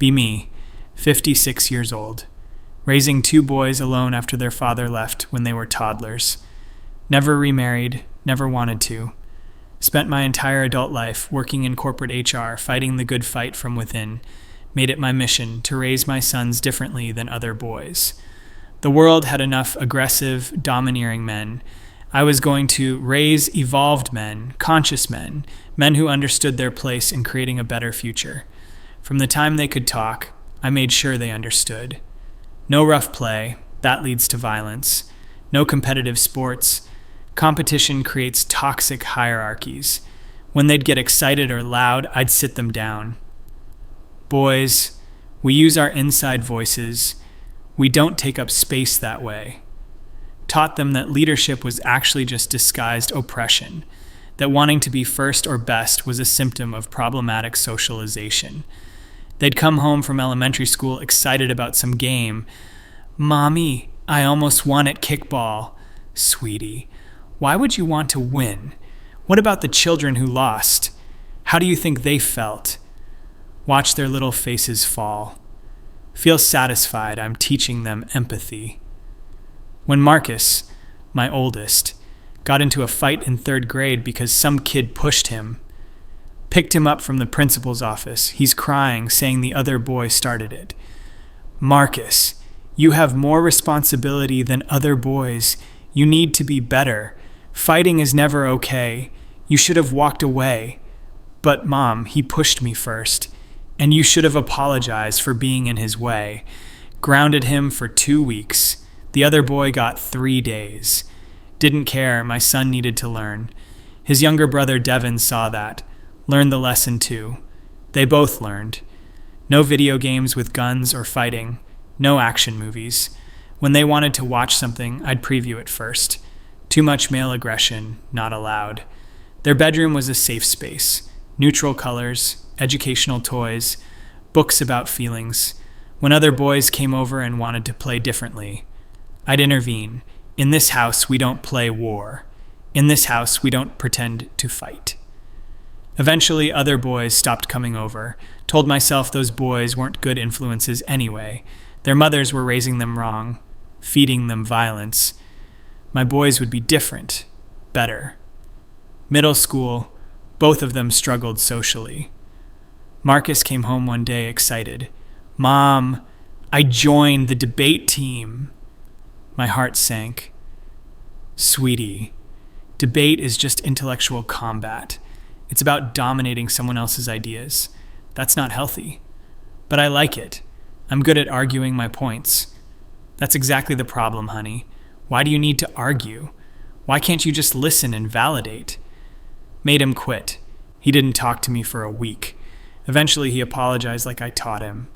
Be me, 56 years old, raising 2 boys alone after their father left when they were toddlers. Never remarried, never wanted to. Spent my entire adult life working in corporate HR, fighting the good fight from within. Made it my mission to raise my sons differently than other boys. The world had enough aggressive, domineering men. I was going to raise evolved men, conscious men, men who understood their place in creating a better future. From the time they could talk, I made sure they understood. No rough play, that leads to violence. No competitive sports. Competition creates toxic hierarchies. When they'd get excited or loud, I'd sit them down. Boys, we use our inside voices. We don't take up space that way. Taught them that leadership was actually just disguised oppression, that wanting to be first or best was a symptom of problematic socialization. They'd come home from elementary school excited about some game. Mommy, I almost won at kickball. Sweetie, why would you want to win? What about the children who lost? How do you think they felt? Watch their little faces fall. Feel satisfied I'm teaching them empathy. When Marcus, my oldest, got into a fight in 3rd grade because some kid pushed him, picked him up from the principal's office, he's crying, saying the other boy started it. Marcus, you have more responsibility than other boys. You need to be better. Fighting is never okay. You should have walked away. But Mom, he pushed me first. And you should have apologized for being in his way. Grounded him for 2 weeks. The other boy got 3 days. Didn't care, my son needed to learn. His younger brother Devin saw that. Learned the lesson too. They both learned. No video games with guns or fighting. No action movies. When they wanted to watch something, I'd preview it first. Too much male aggression, not allowed. Their bedroom was a safe space. Neutral colors, educational toys, books about feelings. When other boys came over and wanted to play differently, I'd intervene. In this house, we don't play war. In this house, we don't pretend to fight. Eventually, other boys stopped coming over. Told myself those boys weren't good influences anyway. Their mothers were raising them wrong, feeding them violence. My boys would be different, better. Middle school, both of them struggled socially. Marcus came home one day excited. Mom, I joined the debate team. My heart sank. Sweetie, debate is just intellectual combat. It's about dominating someone else's ideas. That's not healthy. But I like it. I'm good at arguing my points. That's exactly the problem, honey. Why do you need to argue? Why can't you just listen and validate? Made him quit. He didn't talk to me for a week. Eventually, he apologized like I taught him.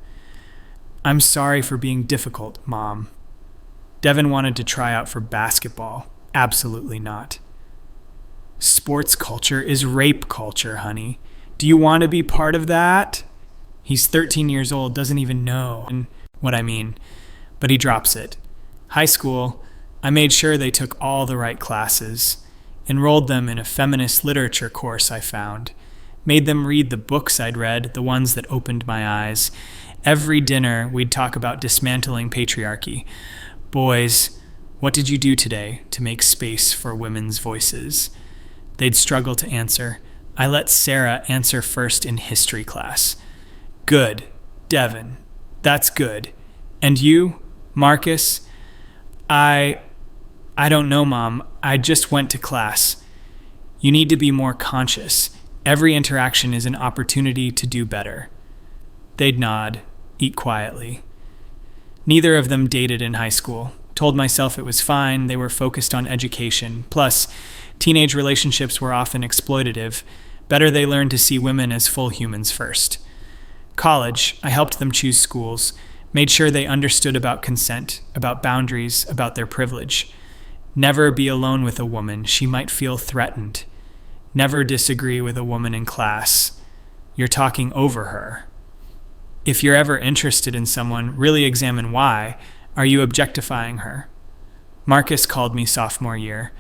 I'm sorry for being difficult, Mom. Devin wanted to try out for basketball. Absolutely not. Sports culture is rape culture, honey. Do you want to be part of that? He's 13 years old, doesn't even know what I mean, but he drops it. High school, I made sure they took all the right classes, enrolled them in a feminist literature course I found, made them read the books I'd read, the ones that opened my eyes. Every dinner, we'd talk about dismantling patriarchy. Boys, what did you do today to make space for women's voices? They'd struggle to answer. I let Sarah answer first in history class. Good, Devin. That's good. And you, Marcus? I don't know, Mom. I just went to class. You need to be more conscious. Every interaction is an opportunity to do better. They'd nod, eat quietly. Neither of them dated in high school. Told myself it was fine, they were focused on education. Plus, teenage relationships were often exploitative. Better they learned to see women as full humans first. College, I helped them choose schools, made sure they understood about consent, about boundaries, about their privilege. Never be alone with a woman, she might feel threatened. Never disagree with a woman in class. You're talking over her. If you're ever interested in someone, really examine why. Are you objectifying her? Marcus called me sophomore year.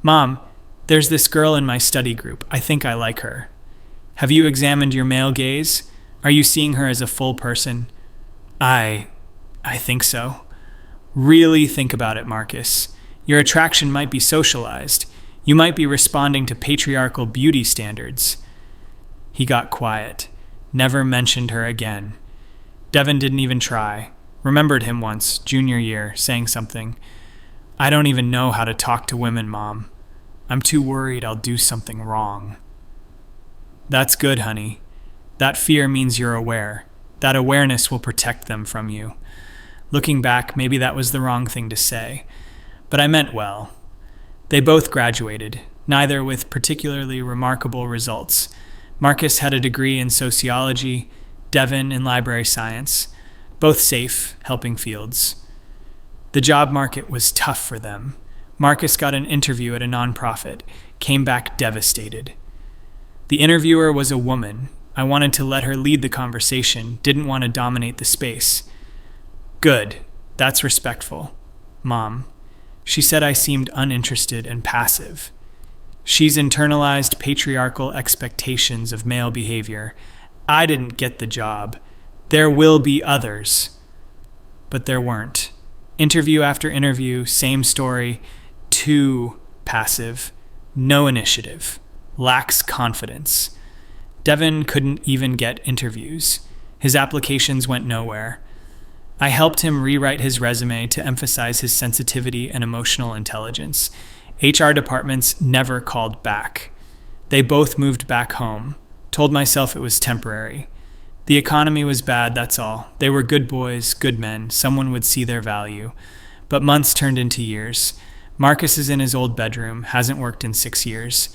Mom, there's this girl in my study group. I think I like her. Have you examined your male gaze? Are you seeing her as a full person? I think so. Really think about it, Marcus. Your attraction might be socialized. You might be responding to patriarchal beauty standards. He got quiet. Never mentioned her again. Devin didn't even try. Remembered him once, junior year, saying something. I don't even know how to talk to women, Mom. I'm too worried I'll do something wrong. That's good, honey. That fear means you're aware. That awareness will protect them from you. Looking back, maybe that was the wrong thing to say. But I meant well. They both graduated, neither with particularly remarkable results. Marcus had a degree in sociology, Devin in library science, both safe, helping fields. The job market was tough for them. Marcus got an interview at a nonprofit, came back devastated. The interviewer was a woman. I wanted to let her lead the conversation, didn't want to dominate the space. Good, that's respectful. Mom. She said I seemed uninterested and passive. She's internalized patriarchal expectations of male behavior. I didn't get the job. There will be others. But there weren't. Interview after interview, same story. Too passive. No initiative. Lacks confidence. Devin couldn't even get interviews. His applications went nowhere. I helped him rewrite his resume to emphasize his sensitivity and emotional intelligence. HR departments never called back. They both moved back home. Told myself it was temporary. The economy was bad, that's all. They were good boys, good men. Someone would see their value. But months turned into years. Marcus is in his old bedroom, hasn't worked in 6 years.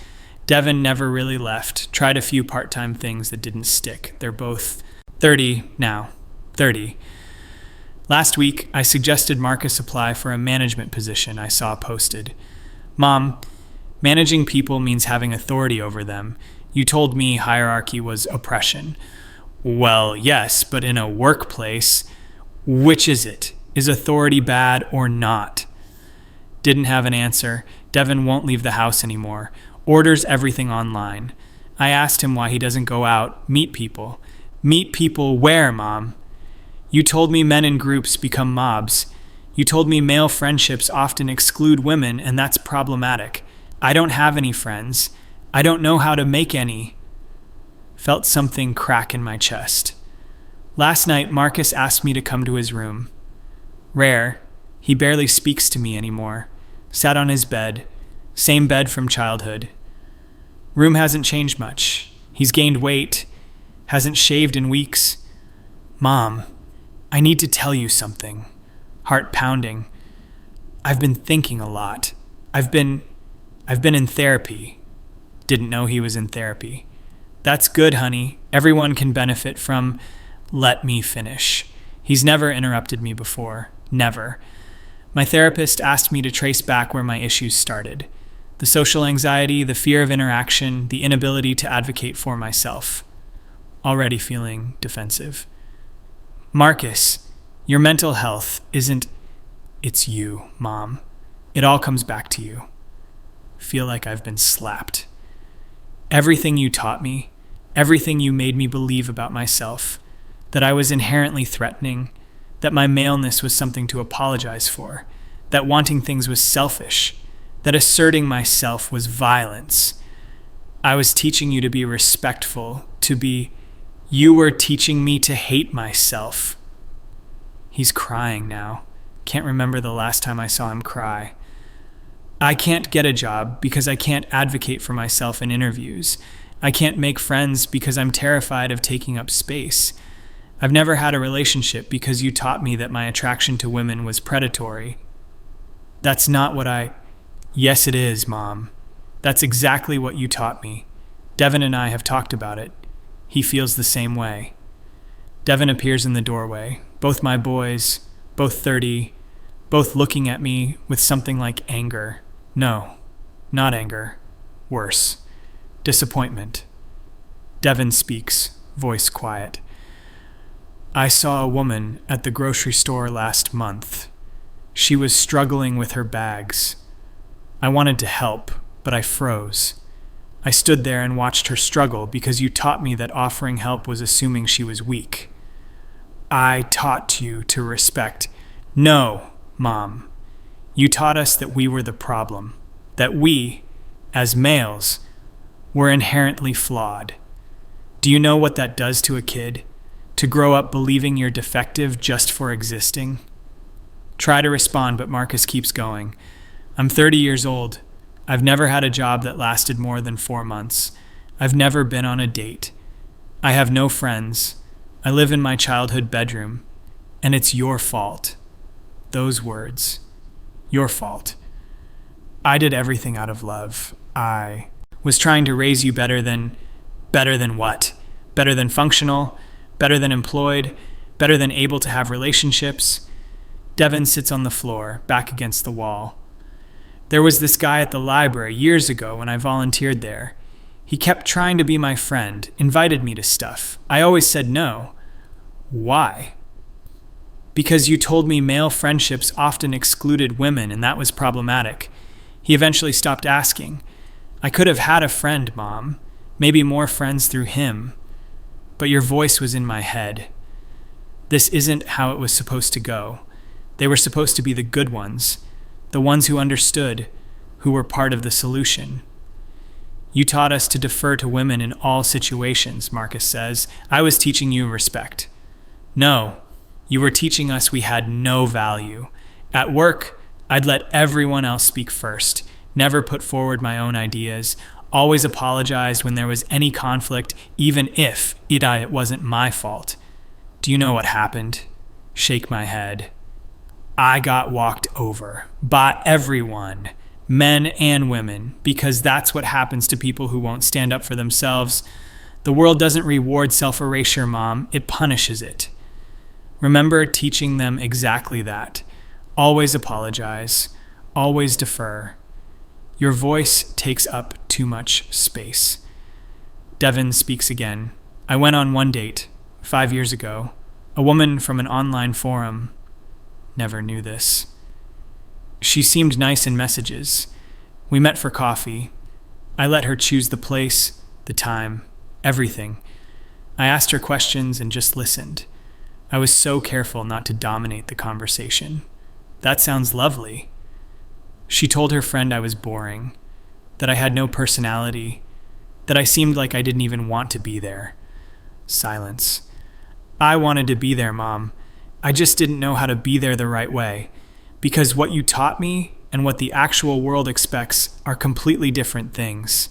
Devin never really left, tried a few part-time things that didn't stick. They're both 30 now. 30. Last week, I suggested Marcus apply for a management position I saw posted. Mom, managing people means having authority over them. You told me hierarchy was oppression. Well, yes, but in a workplace, which is it? Is authority bad or not? Didn't have an answer. Devin won't leave the house anymore. Orders everything online. I asked him why he doesn't go out, meet people. Meet people where, Mom? You told me men in groups become mobs. You told me male friendships often exclude women, and that's problematic. I don't have any friends. I don't know how to make any. Felt something crack in my chest. Last night, Marcus asked me to come to his room. Rare. He barely speaks to me anymore. Sat on his bed. Same bed from childhood. Room hasn't changed much. He's gained weight. Hasn't shaved in weeks. Mom, I need to tell you something. Heart pounding. I've been thinking a lot. I've been in therapy. Didn't know he was in therapy. That's good, honey. Everyone can benefit from... Let me finish. He's never interrupted me before. Never. My therapist asked me to trace back where my issues started. The social anxiety, the fear of interaction, the inability to advocate for myself. Already feeling defensive. Marcus, your mental health isn't... It's you, Mom. It all comes back to you. Feel like I've been slapped. Everything you taught me, everything you made me believe about myself, that I was inherently threatening, that my maleness was something to apologize for, that wanting things was selfish, that asserting myself was violence. I was teaching you to be respectful, to be... You were teaching me to hate myself. He's crying now. Can't remember the last time I saw him cry. I can't get a job because I can't advocate for myself in interviews. I can't make friends because I'm terrified of taking up space. I've never had a relationship because you taught me that my attraction to women was predatory. That's not what I... Yes, it is, Mom. That's exactly what you taught me. Devin and I have talked about it. He feels the same way. Devin appears in the doorway. Both my boys, both 30, both looking at me with something like anger. No, not anger. Worse. Disappointment. Devin speaks, voice quiet. I saw a woman at the grocery store last month. She was struggling with her bags. I wanted to help, but I froze. I stood there and watched her struggle because you taught me that offering help was assuming she was weak. I taught you to respect. No, Mom. You taught us that we were the problem, that we, as males, were inherently flawed. Do you know what that does to a kid? To grow up believing you're defective just for existing? Try to respond, but Marcus keeps going. I'm 30 years old. I've never had a job that lasted more than 4 months. I've never been on a date. I have no friends. I live in my childhood bedroom. And it's your fault. Those words. Your fault. I did everything out of love. I was trying to raise you better than what? Better than functional? Better than employed? Better than able to have relationships? Devin sits on the floor, back against the wall. There was this guy at the library years ago when I volunteered there. He kept trying to be my friend, invited me to stuff. I always said no. Why? Because you told me male friendships often excluded women, and that was problematic. He eventually stopped asking. I could have had a friend, Mom. Maybe more friends through him. But your voice was in my head. This isn't how it was supposed to go. They were supposed to be the good ones. The ones who understood, who were part of the solution. You taught us to defer to women in all situations, Marcus says. I was teaching you respect. No, you were teaching us we had no value. At work, I'd let everyone else speak first, never put forward my own ideas, always apologized when there was any conflict, even if it wasn't my fault. Do you know what happened? Shake my head. I got walked over by everyone, men and women, because that's what happens to people who won't stand up for themselves. The world doesn't reward self-erasure, Mom. It punishes it. Remember teaching them exactly that. Always apologize. Always defer. Your voice takes up too much space. Devin speaks again. I went on one date, 5 years ago. A woman from an online forum. Never knew this. She seemed nice in messages. We met for coffee. I let her choose the place, the time, everything. I asked her questions and just listened. I was so careful not to dominate the conversation. That sounds lovely. She told her friend I was boring, that I had no personality, that I seemed like I didn't even want to be there. Silence. I wanted to be there, Mom. I just didn't know how to be there the right way, because what you taught me and what the actual world expects are completely different things.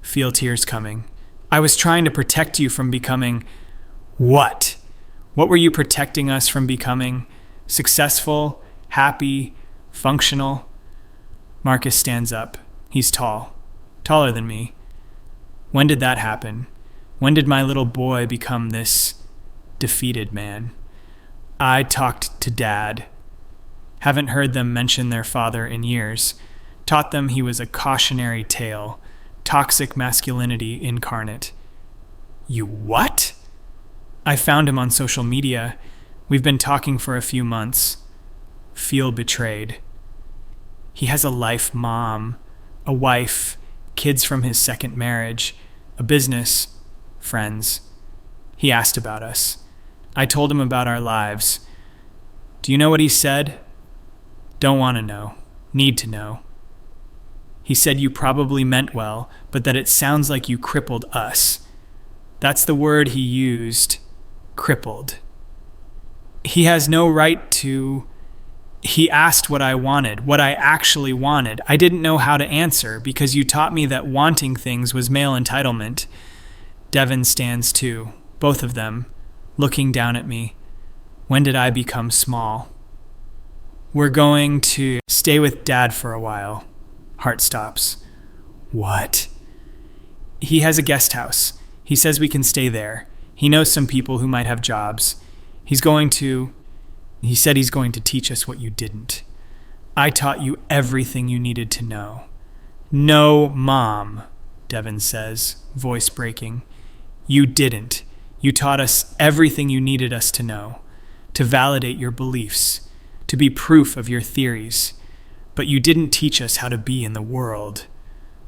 Feel tears coming. I was trying to protect you from becoming what? What were you protecting us from becoming? Successful, happy, functional? Marcus stands up. He's tall. Taller than me. When did that happen? When did my little boy become this defeated man? I talked to Dad. Haven't heard them mention their father in years. Taught them he was a cautionary tale. Toxic masculinity incarnate. You what? I found him on social media. We've been talking for a few months. Feel betrayed. He has a life, Mom. A wife. Kids from his second marriage. A business. Friends. He asked about us. I told him about our lives. Do you know what he said? Don't want to know. Need to know. He said you probably meant well, but that it sounds like you crippled us. That's the word he used. Crippled. He has no right to... He asked what I wanted, what I actually wanted. I didn't know how to answer because you taught me that wanting things was male entitlement. Devin stands too, both of them, looking down at me. When did I become small? We're going to stay with Dad for a while. Heart stops. What? He has a guest house. He says we can stay there. He knows some people who might have jobs. He said he's going to teach us what you didn't. I taught you everything you needed to know. No, Mom, Devin says, voice breaking. You didn't. You taught us everything you needed us to know, to validate your beliefs, to be proof of your theories. But you didn't teach us how to be in the world.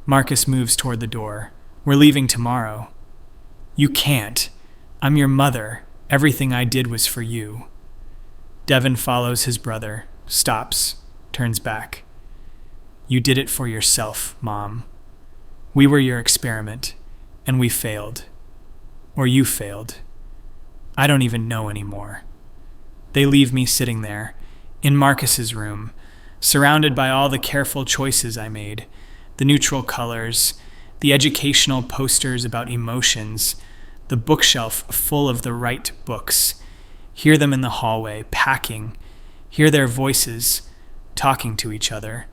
Marcus moves toward the door. We're leaving tomorrow. You can't. I'm your mother. Everything I did was for you. Devin follows his brother, stops, turns back. You did it for yourself, Mom. We were your experiment, and we failed. Or you failed. I don't even know anymore. They leave me sitting there, in Marcus's room, surrounded by all the careful choices I made, the neutral colors, the educational posters about emotions, the bookshelf full of the right books. Hear them in the hallway, packing. Hear their voices, talking to each other.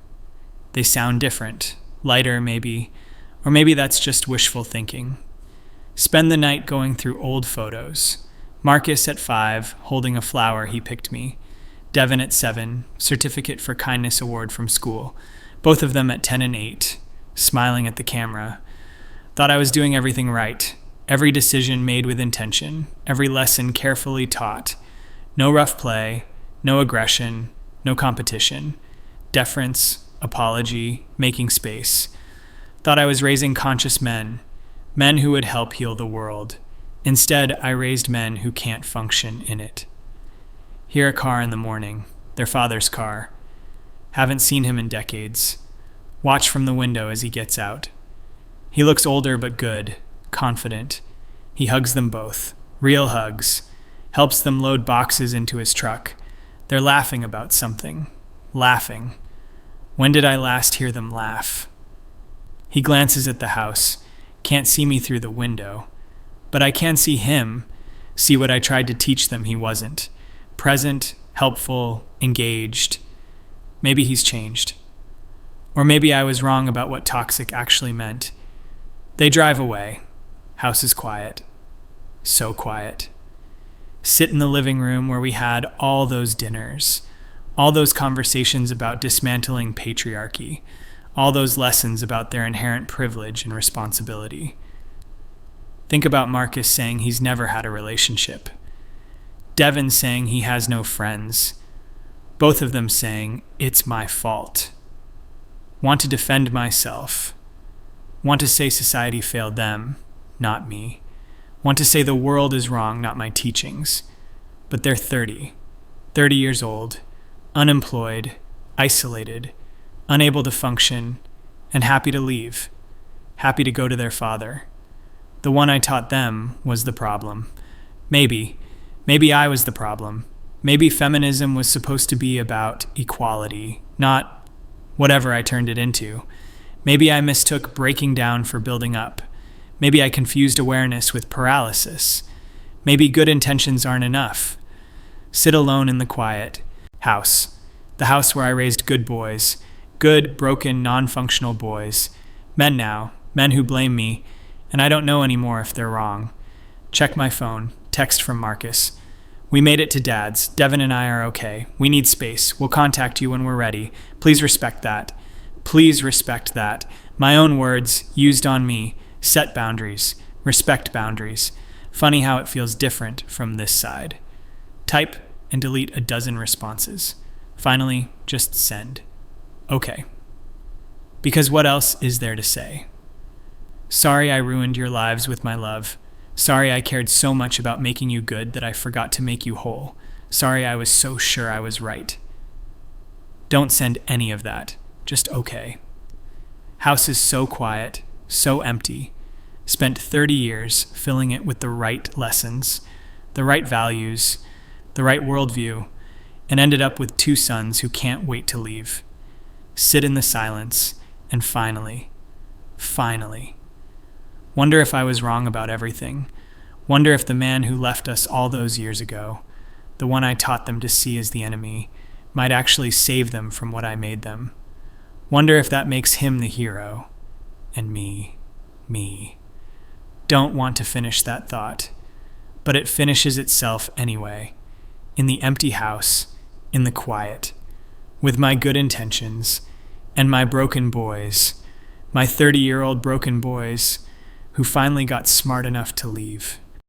They sound different, lighter maybe, or maybe that's just wishful thinking. Spend the night going through old photos. Marcus at 5, holding a flower he picked me. Devin at 7, certificate for kindness award from school. Both of them at 10 and 8, smiling at the camera. Thought I was doing everything right. Every decision made with intention. Every lesson carefully taught. No rough play, no aggression, no competition. Deference, apology, making space. Thought I was raising conscious men who would help heal the world. Instead, I raised men who can't function in it. Hear a car in the morning, their father's car. Haven't seen him in decades. Watch from the window as he gets out. He looks older but good, confident. He hugs them both, real hugs, helps them load boxes into his truck. They're laughing about something. Laughing. When did I last hear them laugh? He glances at the house, can't see me through the window. But I can see him, see what I tried to teach them he wasn't. Present, helpful, engaged. Maybe he's changed. Or maybe I was wrong about what toxic actually meant. They drive away. House is quiet. So quiet. Sit in the living room where we had all those dinners, all those conversations about dismantling patriarchy, all those lessons about their inherent privilege and responsibility. Think about Marcus saying he's never had a relationship. Devin saying he has no friends. Both of them saying, it's my fault. Want to defend myself. Want to say society failed them, not me. Want to say the world is wrong, not my teachings. But they're 30 years old, unemployed, isolated, unable to function, and happy to leave, happy to go to their father. The one I taught them was the problem. Maybe I was the problem. Maybe feminism was supposed to be about equality, not whatever I turned it into. Maybe I mistook breaking down for building up. Maybe I confused awareness with paralysis. Maybe good intentions aren't enough. Sit alone in the quiet. House. The house where I raised good boys. Good, broken, non-functional boys. Men now. Men who blame me. And I don't know anymore if they're wrong. Check my phone. Text from Marcus. We made it to Dad's. Devin and I are okay. We need space. We'll contact you when we're ready. Please respect that. Please respect that. My own words, used on me. Set boundaries. Respect boundaries. Funny how it feels different from this side. Type and delete a dozen responses. Finally, just send. Okay. Because what else is there to say? Sorry I ruined your lives with my love. Sorry I cared so much about making you good that I forgot to make you whole. Sorry I was so sure I was right. Don't send any of that. Just okay. House is so quiet, so empty. Spent 30 years filling it with the right lessons, the right values, the right worldview, and ended up with 2 sons who can't wait to leave. Sit in the silence, and finally, wonder if I was wrong about everything. Wonder if the man who left us all those years ago, the one I taught them to see as the enemy, might actually save them from what I made them. Wonder if that makes him the hero, and me. Don't want to finish that thought, but it finishes itself anyway, in the empty house, in the quiet, with my good intentions, and my broken boys, my 30-year-old broken boys, who finally got smart enough to leave.